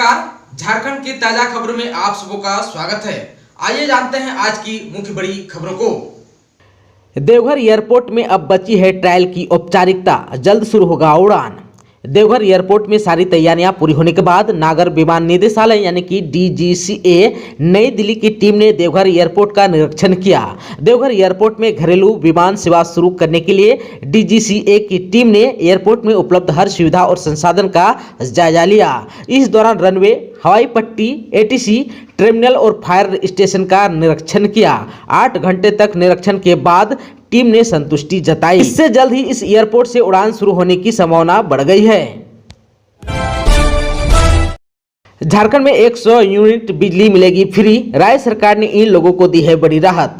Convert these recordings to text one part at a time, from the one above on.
नमस्कार, झारखंड की ताजा खबरों में आप सबों का स्वागत है। आइए जानते हैं आज की मुख्य बड़ी खबरों को। देवघर एयरपोर्ट में अब बची है ट्रायल की औपचारिकता, जल्द शुरू होगा उड़ान। देवघर एयरपोर्ट में सारी तैयारियां पूरी होने के बाद नागर विमान निदेशालय यानी कि DGCA नई दिल्ली की टीम ने देवघर एयरपोर्ट का निरीक्षण किया। देवघर एयरपोर्ट में घरेलू विमान सेवा शुरू करने के लिए DGCA की टीम ने एयरपोर्ट में उपलब्ध हर सुविधा और संसाधन का जायजा लिया। इस दौरान रनवे, हवाई पट्टी, ATC टर्मिनल और फायर स्टेशन का निरीक्षण किया। 8 घंटे तक निरीक्षण के बाद टीम ने संतुष्टि जताई। इससे जल्द ही इस एयरपोर्ट से उड़ान शुरू होने की संभावना बढ़ गई है। झारखंड में 100 यूनिट बिजली मिलेगी फ्री, राज्य सरकार ने इन लोगों को दी है बड़ी राहत।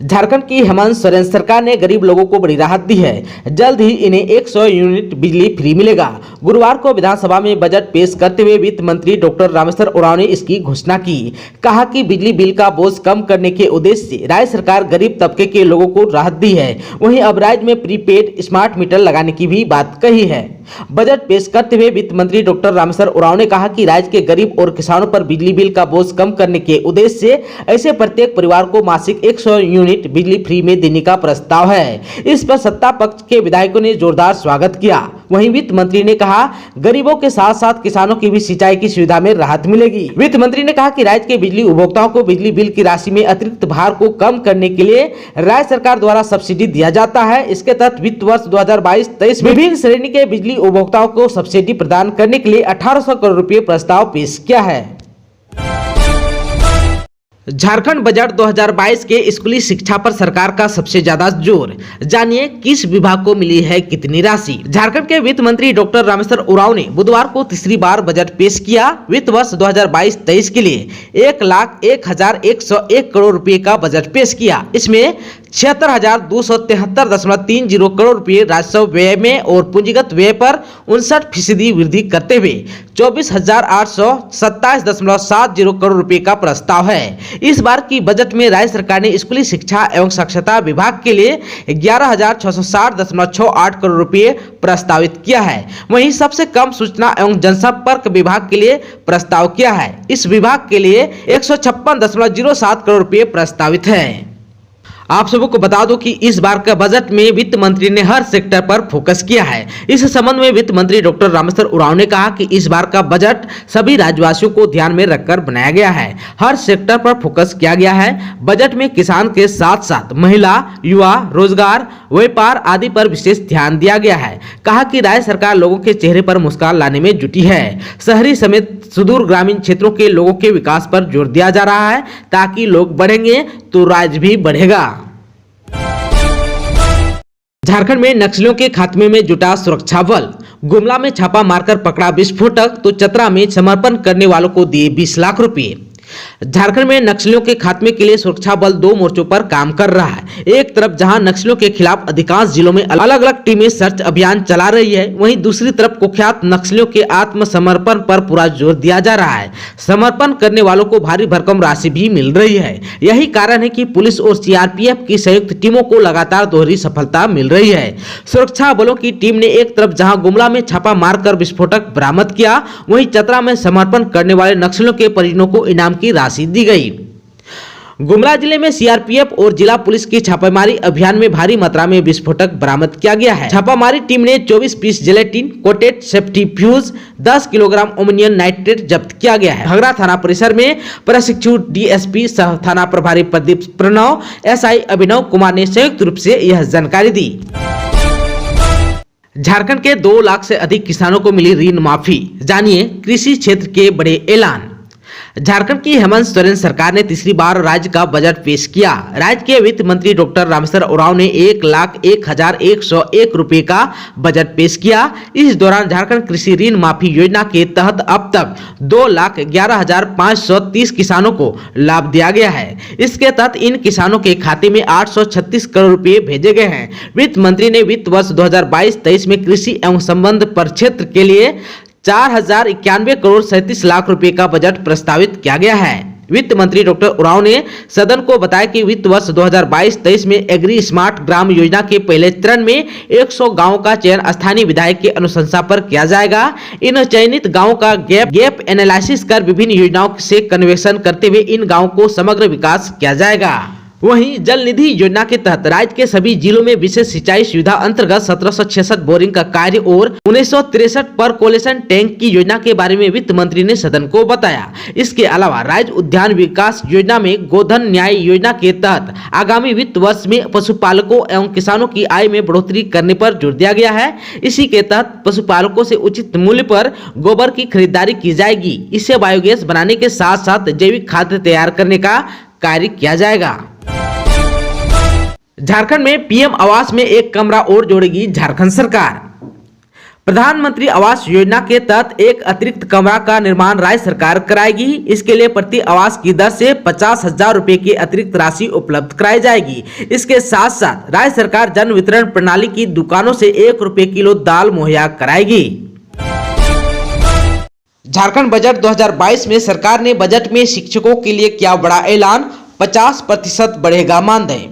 झारखंड की हेमंत सोरेन सरकार ने गरीब लोगों को बड़ी राहत दी है। जल्द ही इन्हें 100 यूनिट बिजली फ्री मिलेगा। गुरुवार को विधानसभा में बजट पेश करते हुए वित्त मंत्री डॉक्टर रामेश्वर उरांव ने इसकी घोषणा की। कहा कि बिजली बिल का बोझ कम करने के उद्देश्य से राज्य सरकार गरीब तबके के लोगों को राहत दी है। वहीं अब राज्य में प्रीपेड स्मार्ट मीटर लगाने की भी बात कही है। बजट पेश करते हुए वित्त मंत्री डॉक्टर रामेश्वर उरांव ने कहा कि राज्य के गरीब और किसानों पर बिजली बिल का बोझ कम करने के उद्देश्य से ऐसे प्रत्येक परिवार को मासिक 100 यूनिट बिजली फ्री में देने का प्रस्ताव है। इस पर सत्ता पक्ष के विधायकों ने जोरदार स्वागत किया। वहीं वित्त मंत्री ने कहा गरीबों के साथ साथ किसानों की भी सिंचाई की सुविधा में राहत मिलेगी। वित्त मंत्री ने कहा कि राज्य के बिजली उपभोक्ताओं को बिजली बिल की राशि में अतिरिक्त भार को कम करने के लिए राज्य सरकार द्वारा सब्सिडी दिया जाता है। इसके तहत वित्त वर्ष 2022-23 में विभिन्न श्रेणी के बिजली उपभोक्ताओं को सब्सिडी प्रदान करने के लिए 1800 करोड़ रुपए प्रस्ताव पेश किया है। झारखंड बजट 2022 के स्कूली शिक्षा पर सरकार का सबसे ज्यादा जोर, जानिए किस विभाग को मिली है कितनी राशि। झारखंड के वित्त मंत्री डॉक्टर रामेश्वर उरांव ने बुधवार को तीसरी बार बजट पेश किया। वित्त वर्ष 2022-23 के लिए 1,01,101 करोड़ रुपए का बजट पेश किया। इसमें 76,273.30 करोड़ रुपए राजस्व व्यय में और पूंजीगत व्यय पर 59% वृद्धि करते हुए 24,827.70 करोड़ रुपए का प्रस्ताव है। इस बार की बजट में राज्य सरकार ने स्कूली शिक्षा एवं साक्षरता विभाग के लिए 11,660.68 करोड़ रुपए प्रस्तावित किया है। वहीं सबसे कम सूचना एवं जनसंपर्क विभाग के लिए प्रस्ताव किया है। इस विभाग के लिए 156.07 करोड़ रुपए प्रस्तावित है। आप सबको को बता दो कि इस बार का बजट में वित्त मंत्री ने हर सेक्टर पर फोकस किया है। इस संबंध में वित्त मंत्री डॉक्टर रामेश्वर उरांव ने कहा कि इस बार का बजट सभी राज्यवासियों को ध्यान में रखकर बनाया गया है। हर सेक्टर पर फोकस किया गया है। बजट में किसान के साथ साथ महिला, युवा, रोजगार, व्यापार आदि पर विशेष ध्यान दिया गया है। कहा कि राज्य सरकार लोगों के चेहरे पर मुस्कान लाने में जुटी है। शहरी समेत सुदूर ग्रामीण क्षेत्रों के लोगों के विकास पर जोर दिया जा रहा है। ताकि लोग बढ़ेंगे तो राज्य भी बढ़ेगा। झारखंड में नक्सलियों के खात्मे में जुटा सुरक्षा बल, गुमला में छापा मारकर पकड़ा विस्फोटक तो चतरा में समर्पण करने वालों को दिए 20 लाख रुपए। झारखंड में नक्सलियों के खात्मे के लिए सुरक्षा बल 2 मोर्चों पर काम कर रहा है। एक तरफ जहां नक्सलियों के खिलाफ अधिकांश जिलों में अलग अलग टीमें सर्च अभियान चला रही है, वहीं दूसरी तरफ कुख्यात नक्सलियों के आत्मसमर्पण पर पूरा जोर दिया जा रहा है। समर्पण करने वालों को भारी भरकम राशि भी मिल रही है। यही कारण है कि पुलिस और CRPF की संयुक्त टीमों को लगातार दोहरी सफलता मिल रही है। सुरक्षा बलों की टीम ने एक तरफ जहां गुमला में छापा मारकर विस्फोटक बरामद किया, वहीं चतरा में समर्पण करने वाले नक्सलियों के परिजनों को इनाम की राशि दी गई। गुमला जिले में CRPF और जिला पुलिस की छापामारी अभियान में भारी मात्रा में विस्फोटक बरामद किया गया है। छापामारी टीम ने 24 piece gelatin coated safety fuse, 10 kilogram ammonium nitrate जब्त किया गया है। भगरा थाना परिसर में प्रशिक्षु DSP सह थाना प्रभारी प्रदीप प्रणव, SI अभिनव कुमार ने संयुक्त रूप से यह जानकारी दी। झारखंड के 2 लाख से अधिक किसानों को मिली ऋण माफी, जानिए कृषि क्षेत्र के बड़े ऐलान। झारखंड की हेमंत सोरेन सरकार ने तीसरी बार राज्य का बजट पेश किया। राज्य के वित्त मंत्री डॉक्टर रामेश्वर उरांव ने 1,01,101 रुपए का बजट पेश किया। इस दौरान झारखंड कृषि ऋण माफी योजना के तहत अब तक 2,11,530 किसानों को लाभ दिया गया है। इसके तहत इन किसानों के खाते में 836 करोड़ रुपए भेजे गए हैं। वित्त मंत्री ने वित्त वर्ष 2022-23 में कृषि एवं संबंध प्रक्षेत्र के लिए 4,091 करोड़ 37 लाख रुपए का बजट प्रस्तावित किया गया है। वित्त मंत्री डॉक्टर उरांव ने सदन को बताया कि वित्त वर्ष 2022-23 में एग्री स्मार्ट ग्राम योजना के पहले चरण में 100 गांवों का चयन स्थानीय विधायक की अनुशंसा पर किया जाएगा। इन चयनित गांवों का गैप एनालिसिस कर विभिन्न योजनाओं से कन्वेक्शन करते हुए इन गांवों को समग्र विकास किया जाएगा। वहीं जल निधि योजना के तहत राज्य के सभी जिलों में विशेष सिंचाई सुविधा अंतर्गत 1766 बोरिंग का कार्य और 1963 पर कोलेशन टैंक की योजना के बारे में वित्त मंत्री ने सदन को बताया। इसके अलावा राज्य उद्यान विकास योजना में गोधन न्याय योजना के तहत आगामी वित्त वर्ष में पशुपालकों एवं किसानों की आय में बढ़ोतरी करने पर जोर दिया गया है। इसी के तहत पशुपालकों से उचित मूल्य पर गोबर की खरीदारी की जाएगी। इससे बायोगैस बनाने के साथ साथ जैविक खाद तैयार करने का कार्य किया जाएगा। झारखंड में पीएम आवास में एक कमरा और जोड़ेगी झारखंड सरकार। प्रधानमंत्री आवास योजना के तहत एक अतिरिक्त कमरा का निर्माण राज्य सरकार कराएगी। इसके लिए प्रति आवास की दर से 50,000 रुपए की अतिरिक्त राशि उपलब्ध कराई जाएगी। इसके साथ साथ राज्य सरकार जन वितरण प्रणाली की दुकानों से 1 रुपए किलो दाल मुहैया कराएगी। झारखंड बजट 2022 में सरकार ने बजट में शिक्षकों के लिए किया बड़ा ऐलान, 50% बढ़ेगा मानदेय।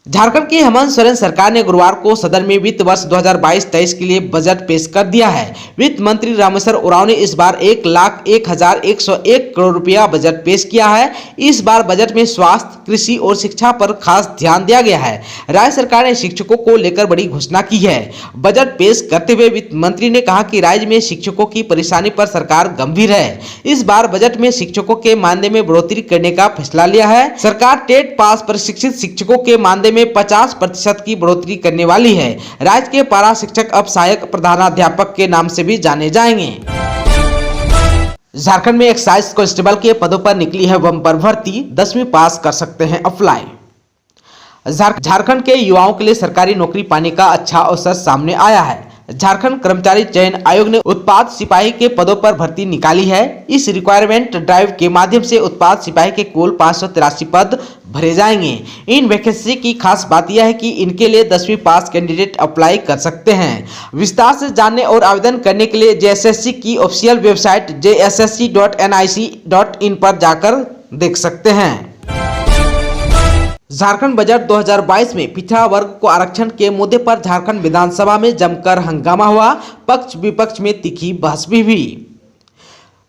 झारखंड की हेमंत सोरेन सरकार ने गुरुवार को सदन में वित्त वर्ष 2022-23 के लिए बजट पेश कर दिया है। वित्त मंत्री रामेश्वर उरांव ने इस बार 1,01,101 करोड़ रुपया बजट पेश किया है। इस बार बजट में स्वास्थ्य, कृषि और शिक्षा पर खास ध्यान दिया गया है। राज्य सरकार ने शिक्षकों को लेकर बड़ी घोषणा की है। बजट पेश करते हुए वित्त मंत्री ने कहा कि राज्य में शिक्षकों की परेशानी पर सरकार गंभीर है। इस बार बजट में शिक्षकों के मानदेय में बढ़ोतरी करने का फैसला लिया है। सरकार टेट पास प्रशिक्षित शिक्षकों के मानदेय में 50% की बढ़ोतरी करने वाली है। राज्य के पारा शिक्षक अब सहायक प्रधानाध्यापक के नाम से भी जाने जाएंगे। झारखंड में एक्साइज कांस्टेबल के पदों पर निकली है बम्पर भर्ती, 10वीं पास कर सकते हैं अप्लाई। झारखंड के युवाओं के लिए सरकारी नौकरी पाने का अच्छा अवसर सामने आया है। झारखंड कर्मचारी चयन आयोग ने उत्पाद सिपाही के पदों पर भर्ती निकाली है। इस रिक्वायरमेंट ड्राइव के माध्यम से उत्पाद सिपाही के कुल 583 पद भरे जाएंगे। इन वैकेंसी की खास बात यह है कि इनके लिए 10वीं पास कैंडिडेट अप्लाई कर सकते हैं। विस्तार से जानने और आवेदन करने के लिए जेएसएससी की ऑफिशियल वेबसाइट jssc.nic.in पर जाकर देख सकते हैं। झारखंड बजट 2022 में पिछड़ा वर्ग को आरक्षण के मुद्दे पर झारखंड विधानसभा में जमकर हंगामा हुआ। पक्ष विपक्ष में तीखी बहस भी हुई।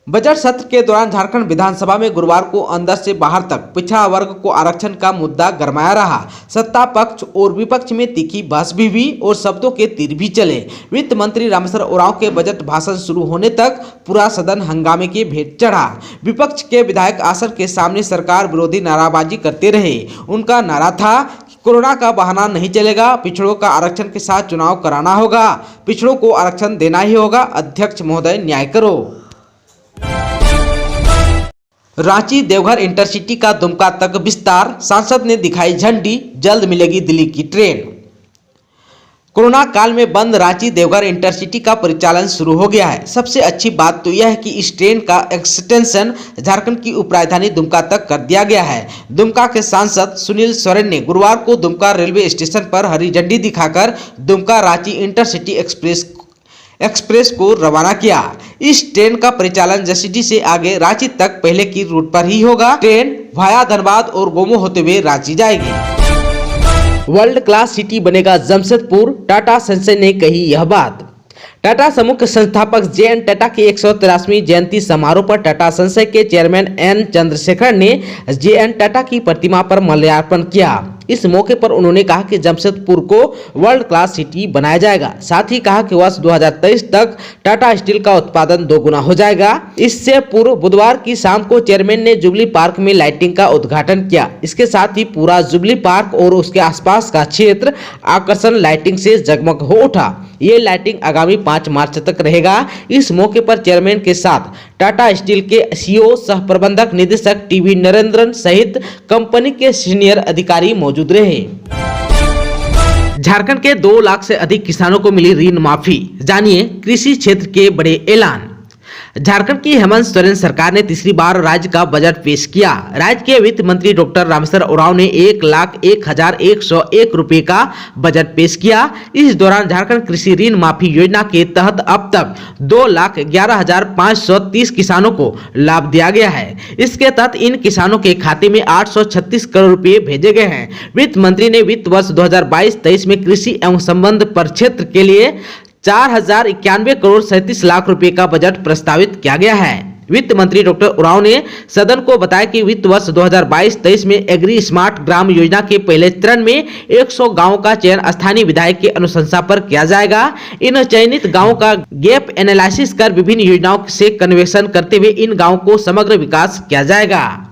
बजट सत्र के दौरान झारखंड विधानसभा में गुरुवार को अंदर से बाहर तक पिछड़ा वर्ग को आरक्षण का मुद्दा गरमाया रहा। सत्ता पक्ष और विपक्ष में तीखी बहस भी हुई और शब्दों के तीर भी चले। वित्त मंत्री रामेश्वर उरांव के बजट भाषण शुरू होने तक पूरा सदन हंगामे के भेंट चढ़ा। विपक्ष के विधायक आसन के सामने सरकार विरोधी नाराबाजी करते रहे। उनका नारा था कि कोरोना का बहाना नहीं चलेगा, पिछड़ों का आरक्षण के साथ चुनाव कराना होगा, पिछड़ों को आरक्षण देना ही होगा। अध्यक्ष महोदय न्याय करो। रांची देवघर इंटरसिटी का दुमका तक विस्तार, सांसद ने दिखाई झंडी, जल्द मिलेगी दिल्ली की ट्रेन। कोरोना काल में बंद रांची देवघर इंटरसिटी का परिचालन शुरू हो गया है। सबसे अच्छी बात तो यह है कि इस ट्रेन का एक्सटेंशन झारखंड की उपराजधानी दुमका तक कर दिया गया है। दुमका के सांसद सुनील सोरेन ने गुरुवार को दुमका रेलवे स्टेशन पर हरी झंडी दिखाकर दुमका रांची इंटरसिटी एक्सप्रेस को रवाना किया। इस ट्रेन का परिचालन जसीडीह से आगे रांची तक पहले की रूट पर ही होगा। ट्रेन वाया धनबाद और गोमो होते हुए रांची जाएगी। वर्ल्ड क्लास सिटी बनेगा जमशेदपुर, टाटा संजय ने कही यह बात। टाटा समूह के संस्थापक जे.एन. टाटा की 183वीं जयंती समारोह पर टाटा संजय के चेयरमैन एन. चंद्रशेखर ने जे.एन. टाटा की प्रतिमा पर माल्यार्पण किया। इस मौके पर उन्होंने कहा कि जमशेदपुर को वर्ल्ड क्लास सिटी बनाया जाएगा। साथ ही कहा कि वर्ष 2023 तक टाटा स्टील का उत्पादन 2 गुना हो जाएगा। इससे पूर्व बुधवार की शाम को चेयरमैन ने जुबली पार्क में लाइटिंग का उद्घाटन किया। इसके साथ ही पूरा जुबली पार्क और उसके आसपास का क्षेत्र आकर्षण लाइटिंग से जगमग हो उठा। ये लाइटिंग आगामी 5 मार्च तक रहेगा। इस मौके पर चेयरमैन के साथ टाटा स्टील के सीईओ, सह प्रबंधक निदेशक टीवी नरेंद्रन सहित कंपनी के सीनियर अधिकारी मौजूद रहे। झारखंड के 2 लाख से अधिक किसानों को मिली ऋण माफी, जानिए कृषि क्षेत्र के बड़े ऐलान। झारखंड की हेमंत सोरेन सरकार ने तीसरी बार राज्य का बजट पेश किया। राज्य के वित्त मंत्री डॉक्टर रामेश्वर उरांव ने 1,01,101 रुपए का बजट पेश किया। इस दौरान झारखंड कृषि ऋण माफी योजना के तहत अब तक 2,11,530 किसानों को लाभ दिया गया है। इसके तहत इन किसानों के खाते में 836 करोड़ रुपए भेजे गए हैं। वित्त मंत्री ने वित्त वर्ष 2022-23 में कृषि एवं संबंध प्रक्षेत्र के लिए 4,091 करोड़ 37 लाख रुपए का बजट प्रस्तावित किया गया है। वित्त मंत्री डॉक्टर उरांव ने सदन को बताया कि वित्त वर्ष 2022-23 में एग्री स्मार्ट ग्राम योजना के पहले चरण में 100 गांवों का चयन स्थानीय विधायक की अनुशंसा पर किया जाएगा। इन चयनित गांवों का गैप एनालिसिस कर विभिन्न योजनाओं से कन्वेशन करते हुए इन गांवों को समग्र विकास किया जाएगा।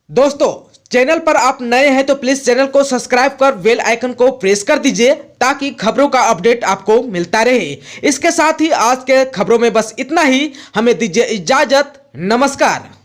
दोस्तों, चैनल पर आप नए हैं तो प्लीज चैनल को सब्सक्राइब कर बेल आइकन को प्रेस कर दीजिए ताकि खबरों का अपडेट आपको मिलता रहे। इसके साथ ही आज के खबरों में बस इतना ही। हमें दीजिए इजाजत। नमस्कार।